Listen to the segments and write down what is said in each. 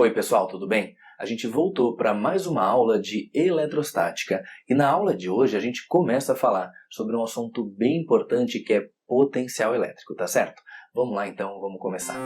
Oi pessoal, tudo bem? A gente voltou para mais uma aula de eletrostática e na aula de hoje a gente começa a falar sobre um assunto bem importante que é potencial elétrico, tá certo? Vamos lá então, vamos começar.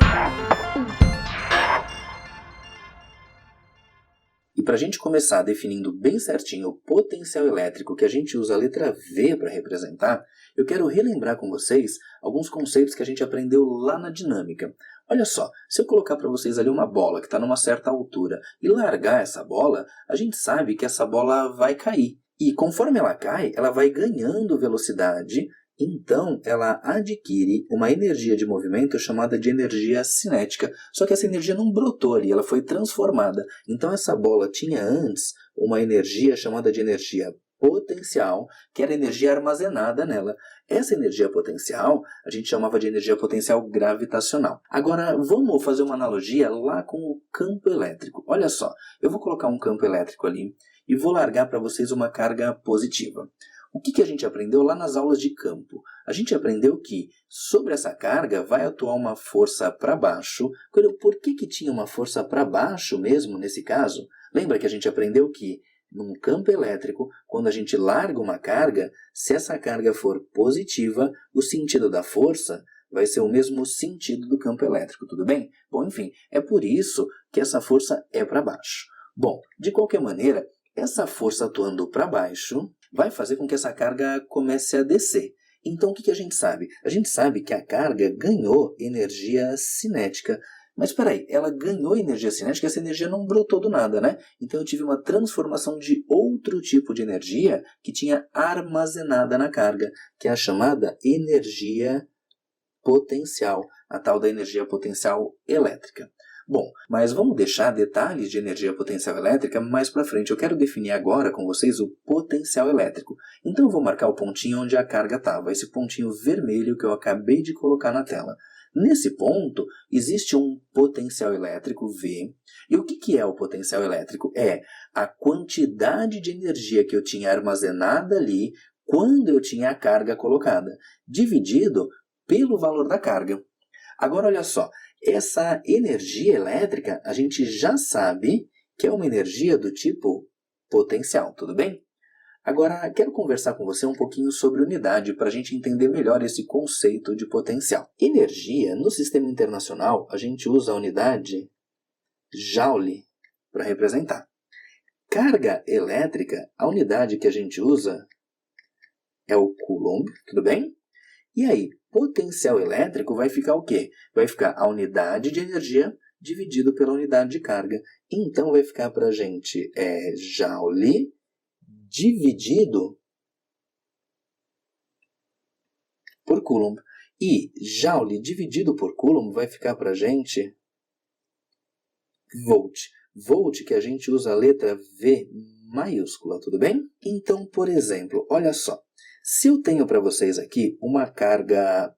E para a gente começar definindo bem certinho o potencial elétrico que a gente usa a letra V para representar, eu quero relembrar com vocês alguns conceitos que a gente aprendeu lá na dinâmica. Olha só, se eu colocar para vocês ali uma bola que está numa certa altura e largar essa bola, a gente sabe que essa bola vai cair. E conforme ela cai, ela vai ganhando velocidade, então ela adquire uma energia de movimento chamada de energia cinética. Só que essa energia não brotou ali, ela foi transformada. Então essa bola tinha antes uma energia chamada de energia potencial, que era energia armazenada nela. Essa energia potencial a gente chamava de energia potencial gravitacional. Agora vamos fazer uma analogia lá com o campo elétrico. Olha só, eu vou colocar um campo elétrico ali e vou largar para vocês uma carga positiva. O que a gente aprendeu lá nas aulas de campo? A gente aprendeu que sobre essa carga vai atuar uma força para baixo. Por que tinha uma força para baixo mesmo nesse caso? Lembra que a gente aprendeu que num campo elétrico, quando a gente larga uma carga, se essa carga for positiva, o sentido da força vai ser o mesmo sentido do campo elétrico, tudo bem? Bom, enfim, é por isso que essa força é para baixo. Bom, de qualquer maneira, essa força atuando para baixo vai fazer com que essa carga comece a descer. Então, o que a gente sabe? A gente sabe que a carga ganhou energia cinética. Mas espera aí, ela ganhou energia cinética e essa energia não brotou do nada, né? Então eu tive uma transformação de outro tipo de energia que tinha armazenada na carga, que é a chamada energia potencial, a tal da energia potencial elétrica. Bom, mas vamos deixar detalhes de energia potencial elétrica mais para frente. Eu quero definir agora com vocês o potencial elétrico. Então eu vou marcar o pontinho onde a carga estava, esse pontinho vermelho que eu acabei de colocar na tela. Nesse ponto, existe um potencial elétrico V. E o que é o potencial elétrico? É a quantidade de energia que eu tinha armazenada ali quando eu tinha a carga colocada, dividido pelo valor da carga. Agora, olha só, essa energia elétrica a gente já sabe que é uma energia do tipo potencial, tudo bem? Agora, quero conversar com você um pouquinho sobre unidade para a gente entender melhor esse conceito de potencial. Energia, no sistema internacional, a gente usa a unidade Joule para representar. Carga elétrica, a unidade que a gente usa é o Coulomb, tudo bem? E aí, potencial elétrico vai ficar o quê? Vai ficar a unidade de energia dividido pela unidade de carga. Então, vai ficar para a gente Joule dividido por Coulomb. E Joule dividido por Coulomb vai ficar para a gente Volt. Volt que a gente usa a letra V maiúscula, tudo bem? Então, por exemplo, olha só. Se eu tenho para vocês aqui uma carga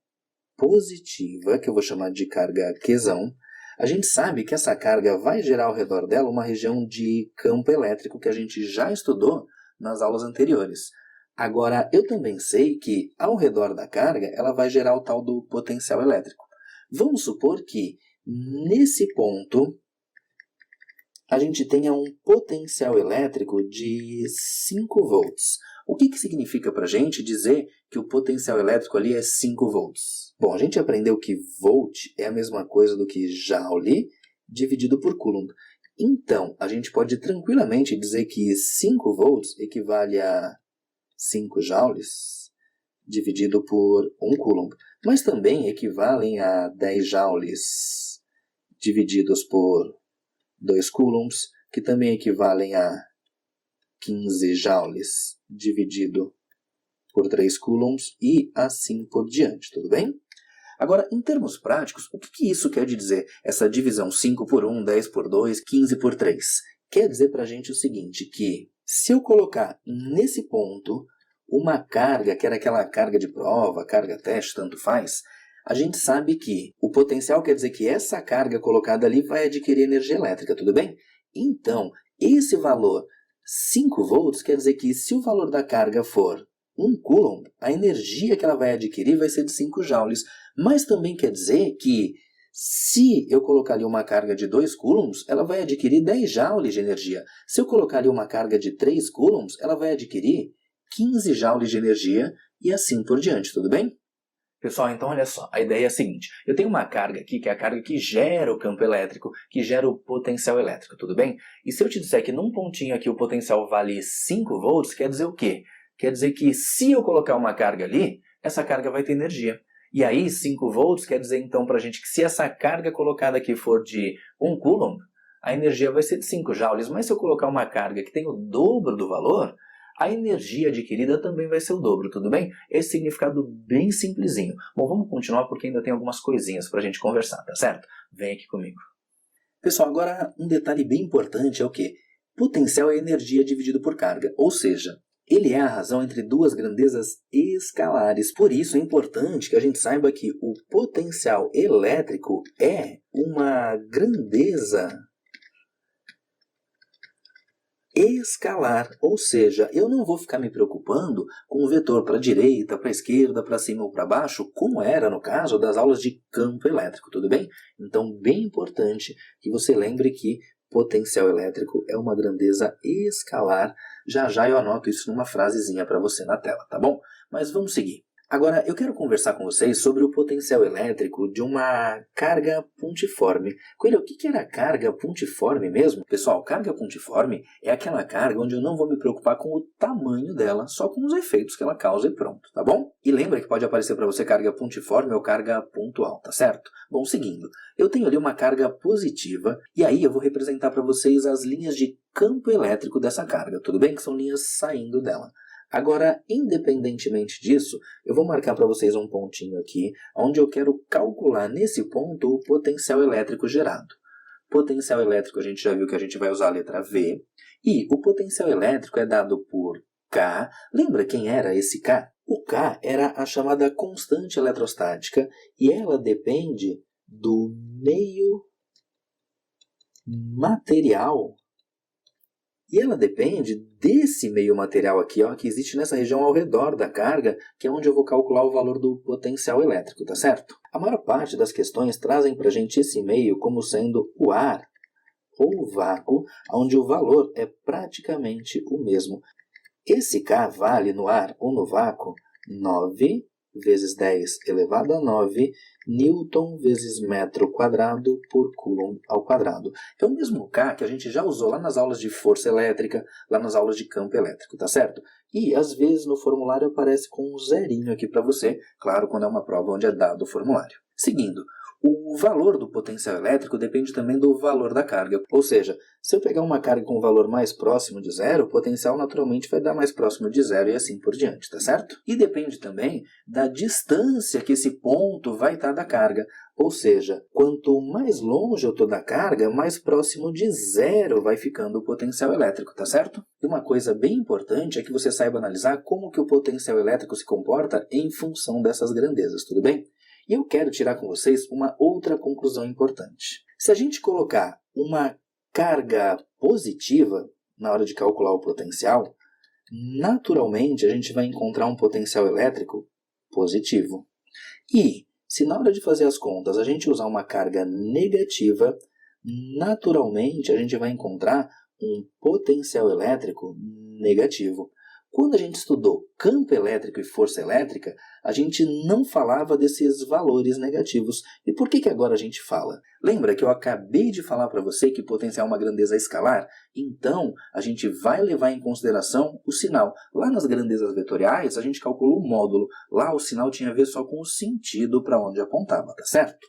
positiva, que eu vou chamar de carga Qzão, a gente sabe que essa carga vai gerar ao redor dela uma região de campo elétrico que a gente já estudou nas aulas anteriores. Agora, eu também sei que ao redor da carga ela vai gerar o tal do potencial elétrico. Vamos supor que nesse ponto a gente tenha um potencial elétrico de 5 volts. O que significa para a gente dizer que o potencial elétrico ali é 5 volts? Bom, a gente aprendeu que volt é a mesma coisa do que Joule dividido por Coulomb. Então, a gente pode tranquilamente dizer que 5 volts equivale a 5 joules dividido por 1 Coulomb. Mas também equivalem a 10 joules divididos por 2 coulombs, que também equivalem a 15 joules dividido por 3 coulombs e assim por diante, tudo bem? Agora, em termos práticos, o que isso quer dizer? Essa divisão 5 por 1, 10 por 2, 15 por 3. Quer dizer para a gente o seguinte, que se eu colocar nesse ponto uma carga, que era aquela carga de prova, carga teste, tanto faz, a gente sabe que o potencial quer dizer que essa carga colocada ali vai adquirir energia elétrica, tudo bem? Então, esse valor 5 volts quer dizer que se o valor da carga for 1 coulomb, a energia que ela vai adquirir vai ser de 5 joules. Mas também quer dizer que Se eu colocar ali uma carga de 2 coulombs, ela vai adquirir 10 joules de energia. Se eu colocar ali uma carga de 3 coulombs, ela vai adquirir 15 joules de energia e assim por diante, tudo bem? Pessoal, então olha só, a ideia é a seguinte, eu tenho uma carga aqui, que é a carga que gera o campo elétrico, que gera o potencial elétrico, tudo bem? E se eu te disser que num pontinho aqui o potencial vale 5 volts, quer dizer o quê? Quer dizer que se eu colocar uma carga ali, essa carga vai ter energia. E aí 5 volts quer dizer então pra gente que se essa carga colocada aqui for de 1 coulomb, a energia vai ser de 5 joules, mas se eu colocar uma carga que tem o dobro do valor, a energia adquirida também vai ser o dobro, tudo bem? Esse significado bem simplesinho. Bom, vamos continuar porque ainda tem algumas coisinhas para a gente conversar, tá certo? Vem aqui comigo. Pessoal, agora um detalhe bem importante é o quê? Potencial é energia dividido por carga, ou seja, ele é a razão entre duas grandezas escalares. Por isso é importante que a gente saiba que o potencial elétrico é uma grandeza escalar, ou seja, eu não vou ficar me preocupando com o vetor para a direita, para a esquerda, para cima ou para baixo, como era no caso das aulas de campo elétrico, tudo bem? Então, bem importante que você lembre que potencial elétrico é uma grandeza escalar. Já já eu anoto isso numa frasezinha para você na tela, tá bom? Mas vamos seguir. Agora, eu quero conversar com vocês sobre o potencial elétrico de uma carga pontiforme. Coelho, o que era carga pontiforme mesmo? Pessoal, carga pontiforme é aquela carga onde eu não vou me preocupar com o tamanho dela, só com os efeitos que ela causa e pronto, tá bom? E lembra que pode aparecer para você carga pontiforme ou carga pontual, tá certo? Bom, seguindo, eu tenho ali uma carga positiva e aí eu vou representar para vocês as linhas de campo elétrico dessa carga, tudo bem? Que são linhas saindo dela. Agora, independentemente disso, eu vou marcar para vocês um pontinho aqui, onde eu quero calcular nesse ponto o potencial elétrico gerado. Potencial elétrico a gente já viu que a gente vai usar a letra V, e o potencial elétrico é dado por K. Lembra quem era esse K? O K era a chamada constante eletrostática, e ela depende do meio material. E ela depende desse meio material aqui, ó, que existe nessa região ao redor da carga, que é onde eu vou calcular o valor do potencial elétrico, tá certo? A maior parte das questões trazem para a gente esse meio como sendo o ar ou o vácuo, onde o valor é praticamente o mesmo. Esse K vale no ar ou no vácuo 9 vezes 10 elevado a 9 Newton vezes metro quadrado por Coulomb ao quadrado. É o mesmo K que a gente já usou lá nas aulas de força elétrica, lá nas aulas de campo elétrico, tá certo? E às vezes no formulário aparece com um zerinho aqui para você, claro, quando é uma prova onde é dado o formulário. Seguindo, o valor do potencial elétrico depende também do valor da carga. Ou seja, se eu pegar uma carga com um valor mais próximo de zero, o potencial naturalmente vai dar mais próximo de zero e assim por diante, tá certo? E depende também da distância que esse ponto vai estar da carga. Ou seja, quanto mais longe eu estou da carga, mais próximo de zero vai ficando o potencial elétrico, tá certo? E uma coisa bem importante é que você saiba analisar como que o potencial elétrico se comporta em função dessas grandezas, tudo bem? E eu quero tirar com vocês uma outra conclusão importante. Se a gente colocar uma carga positiva na hora de calcular o potencial, naturalmente a gente vai encontrar um potencial elétrico positivo. E se na hora de fazer as contas a gente usar uma carga negativa, naturalmente a gente vai encontrar um potencial elétrico negativo. Quando a gente estudou campo elétrico e força elétrica, a gente não falava desses valores negativos. E por que agora a gente fala? Lembra que eu acabei de falar para você que potencial é uma grandeza escalar? Então, a gente vai levar em consideração o sinal. Lá nas grandezas vetoriais, a gente calculou o módulo. Lá o sinal tinha a ver só com o sentido para onde apontava, tá certo?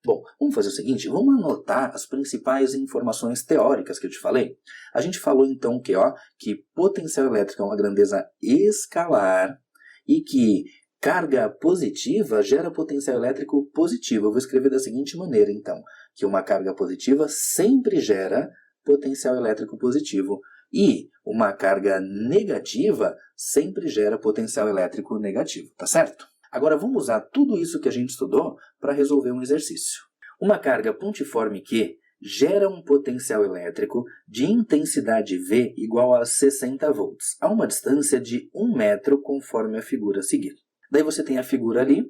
Bom, vamos fazer o seguinte, vamos anotar as principais informações teóricas que eu te falei. A gente falou então que potencial elétrico é uma grandeza escalar e que carga positiva gera potencial elétrico positivo. Eu vou escrever da seguinte maneira então, que uma carga positiva sempre gera potencial elétrico positivo e uma carga negativa sempre gera potencial elétrico negativo, tá certo? Agora vamos usar tudo isso que a gente estudou para resolver um exercício. Uma carga pontiforme Q gera um potencial elétrico de intensidade V igual a 60 volts, a uma distância de 1 metro conforme a figura a seguir. Daí você tem a figura ali,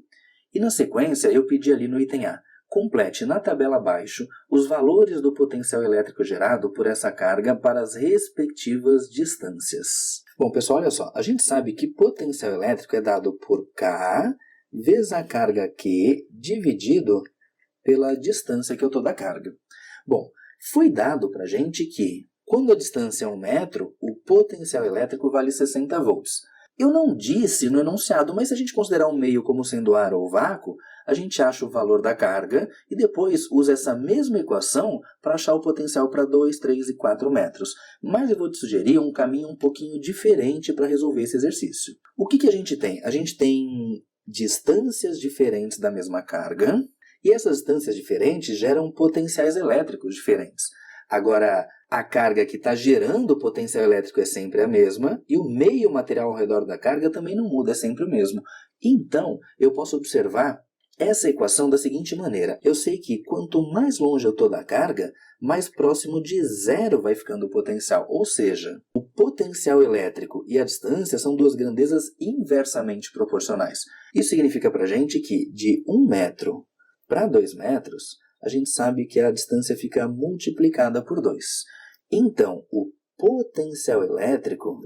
e na sequência eu pedi ali no item A Complete na tabela abaixo os valores do potencial elétrico gerado por essa carga para as respectivas distâncias. Bom, pessoal, olha só. A gente sabe que potencial elétrico é dado por K vezes a carga Q dividido pela distância que eu estou da carga. Bom, foi dado para a gente que, quando a distância é 1 metro, o potencial elétrico vale 60 volts. Eu não disse no enunciado, mas se a gente considerar um meio como sendo ar ou vácuo, a gente acha o valor da carga e depois usa essa mesma equação para achar o potencial para 2, 3 e 4 metros. Mas eu vou te sugerir um caminho um pouquinho diferente para resolver esse exercício. O que a gente tem? A gente tem distâncias diferentes da mesma carga e essas distâncias diferentes geram potenciais elétricos diferentes. Agora, a carga que está gerando o potencial elétrico é sempre a mesma e o meio material ao redor da carga também não muda, é sempre o mesmo. Então, eu posso observar essa equação da seguinte maneira. Eu sei que quanto mais longe eu estou da carga, mais próximo de zero vai ficando o potencial. Ou seja, o potencial elétrico e a distância são duas grandezas inversamente proporcionais. Isso significa para a gente que de 1 metro para 2 metros, a gente sabe que a distância fica multiplicada por 2. Então, o potencial elétrico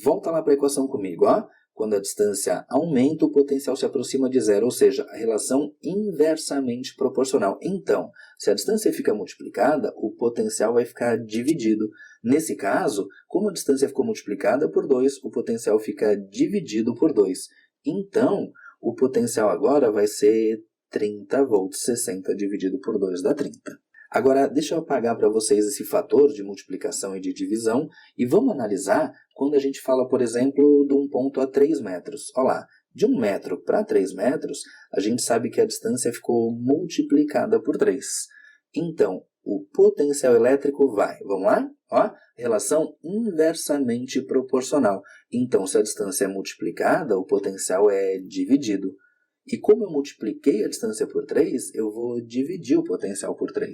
volta lá para a equação comigo, ó. Quando a distância aumenta, o potencial se aproxima de zero, ou seja, a relação inversamente proporcional. Então, se a distância fica multiplicada, o potencial vai ficar dividido. Nesse caso, como a distância ficou multiplicada por 2, o potencial fica dividido por 2. Então, o potencial agora vai ser 30 volts, 60 dividido por 2 dá 30. Agora, deixa eu apagar para vocês esse fator de multiplicação e de divisão e vamos analisar quando a gente fala, por exemplo, de um ponto a 3 metros. Olha lá, de 1 metro para 3 metros, a gente sabe que a distância ficou multiplicada por 3. Então, o potencial elétrico vamos lá? Ó, relação inversamente proporcional. Então, se a distância é multiplicada, o potencial é dividido. E como eu multipliquei a distância por 3, eu vou dividir o potencial por 3.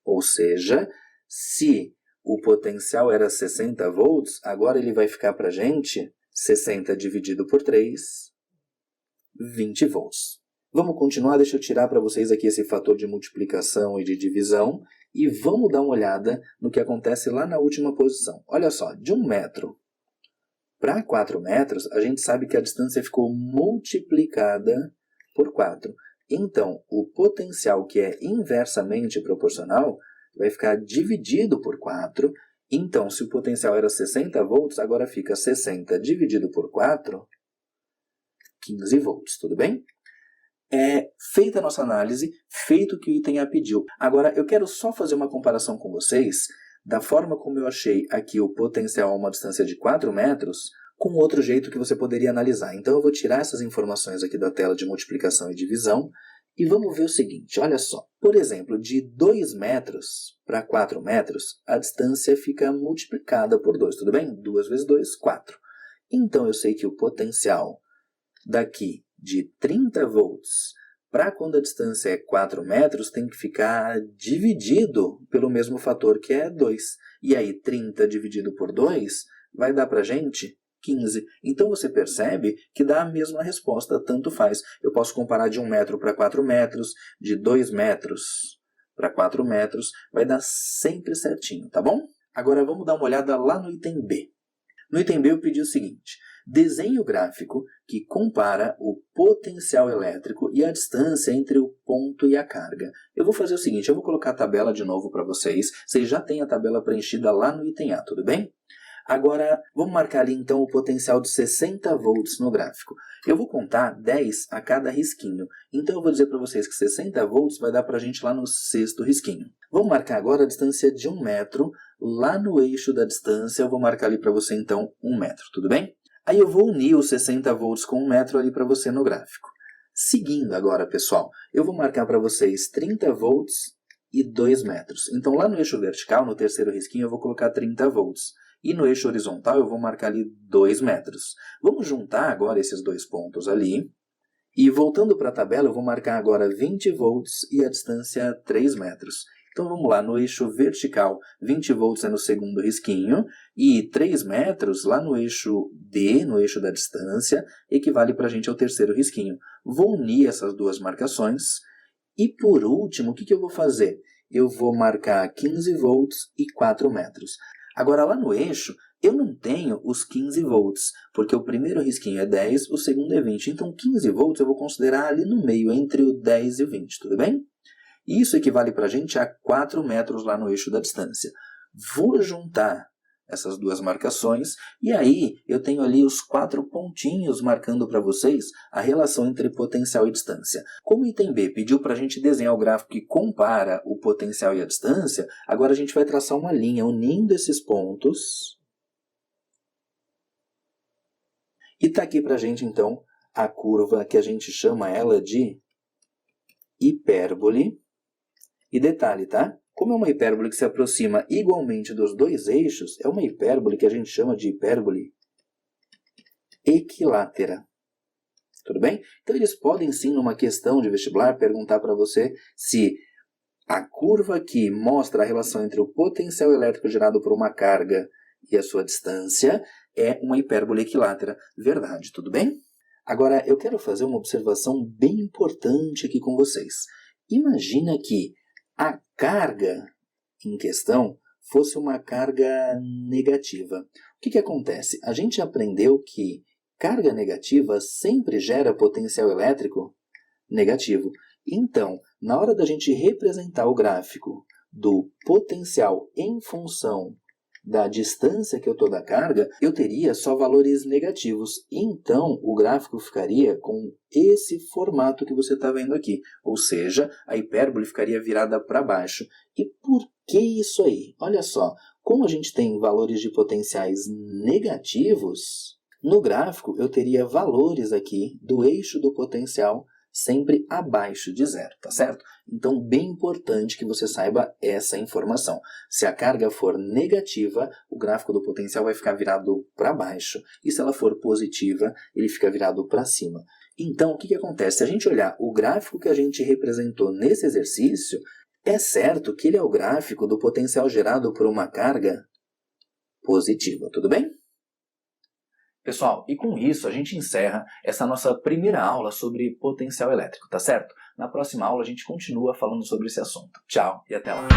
Ou seja, se o potencial era 60 volts, agora ele vai ficar para a gente 60 dividido por 3, 20 volts. Vamos continuar, deixa eu tirar para vocês aqui esse fator de multiplicação e de divisão e vamos dar uma olhada no que acontece lá na última posição. Olha só, de 1 metro para 4 metros, a gente sabe que a distância ficou multiplicada por 4. Então, o potencial que é inversamente proporcional vai ficar dividido por 4. Então, se o potencial era 60 volts, agora fica 60 dividido por 4, 15 volts, tudo bem? Feita a nossa análise, feito o que o item A pediu. Agora, eu quero só fazer uma comparação com vocês da forma como eu achei aqui o potencial a uma distância de 4 metros, com outro jeito que você poderia analisar. Então, eu vou tirar essas informações aqui da tela de multiplicação e divisão e vamos ver o seguinte, olha só. Por exemplo, de 2 metros para 4 metros, a distância fica multiplicada por 2, tudo bem? 2 vezes 2, 4. Então, eu sei que o potencial daqui de 30 volts para quando a distância é 4 metros tem que ficar dividido pelo mesmo fator que é 2. E aí, 30 dividido por 2 vai dar para a gente 15. Então você percebe que dá a mesma resposta, tanto faz. Eu posso comparar de 1 metro para 4 metros, de 2 metros para 4 metros, vai dar sempre certinho, tá bom? Agora vamos dar uma olhada lá no item B. No item B eu pedi o seguinte, desenhe o gráfico que compara o potencial elétrico e a distância entre o ponto e a carga. Eu vou fazer o seguinte, eu vou colocar a tabela de novo para vocês, vocês já têm a tabela preenchida lá no item A, tudo bem? Agora, vamos marcar ali então o potencial de 60 volts no gráfico. Eu vou contar 10 a cada risquinho. Então eu vou dizer para vocês que 60 volts vai dar para a gente lá no 6º risquinho. Vamos marcar agora a distância de 1 metro. Lá no eixo da distância eu vou marcar ali para você então 1 metro, tudo bem? Aí eu vou unir os 60 volts com 1 metro ali para você no gráfico. Seguindo agora, pessoal, eu vou marcar para vocês 30 volts e 2 metros. Então lá no eixo vertical, no 3º risquinho, eu vou colocar 30 volts. E no eixo horizontal eu vou marcar ali 2 metros. Vamos juntar agora esses dois pontos ali. E voltando para a tabela, eu vou marcar agora 20 volts e a distância 3 metros. Então vamos lá, no eixo vertical, 20 volts é no 2º risquinho. E 3 metros lá no eixo D, no eixo da distância, equivale para a gente ao 3º risquinho. Vou unir essas duas marcações. E por último, o que eu vou fazer? Eu vou marcar 15 volts e 4 metros. Agora lá no eixo, eu não tenho os 15 volts, porque o primeiro risquinho é 10, o segundo é 20. Então 15 volts eu vou considerar ali no meio, entre o 10 e o 20, tudo bem? Isso equivale para a gente a 4 metros lá no eixo da distância. Vou juntar essas duas marcações e aí eu tenho ali os 4 pontinhos marcando para vocês a relação entre potencial e distância. Como o item B pediu para a gente desenhar o gráfico que compara o potencial e a distância, agora a gente vai traçar uma linha unindo esses pontos. E está aqui para a gente, então, a curva que a gente chama ela de hipérbole. E detalhe, tá? Como é uma hipérbole que se aproxima igualmente dos dois eixos, é uma hipérbole que a gente chama de hipérbole equilátera. Tudo bem? Então eles podem sim, numa questão de vestibular, perguntar para você se a curva aqui mostra a relação entre o potencial elétrico gerado por uma carga e a sua distância é uma hipérbole equilátera. Verdade, tudo bem? Agora eu quero fazer uma observação bem importante aqui com vocês. Imagina que a carga em questão fosse uma carga negativa. O que acontece? A gente aprendeu que carga negativa sempre gera potencial elétrico negativo. Então, na hora da gente representar o gráfico do potencial em função da distância que eu estou da carga, eu teria só valores negativos. Então, o gráfico ficaria com esse formato que você está vendo aqui. Ou seja, a hipérbole ficaria virada para baixo. E por que isso aí? Olha só, como a gente tem valores de potenciais negativos, no gráfico eu teria valores aqui do eixo do potencial sempre abaixo de zero, tá certo? Então, bem importante que você saiba essa informação. Se a carga for negativa, o gráfico do potencial vai ficar virado para baixo. E se ela for positiva, ele fica virado para cima. Então, o que acontece? Se a gente olhar o gráfico que a gente representou nesse exercício, é certo que ele é o gráfico do potencial gerado por uma carga positiva, tudo bem? Pessoal, e com isso a gente encerra essa nossa primeira aula sobre potencial elétrico, tá certo? Na próxima aula a gente continua falando sobre esse assunto. Tchau e até lá!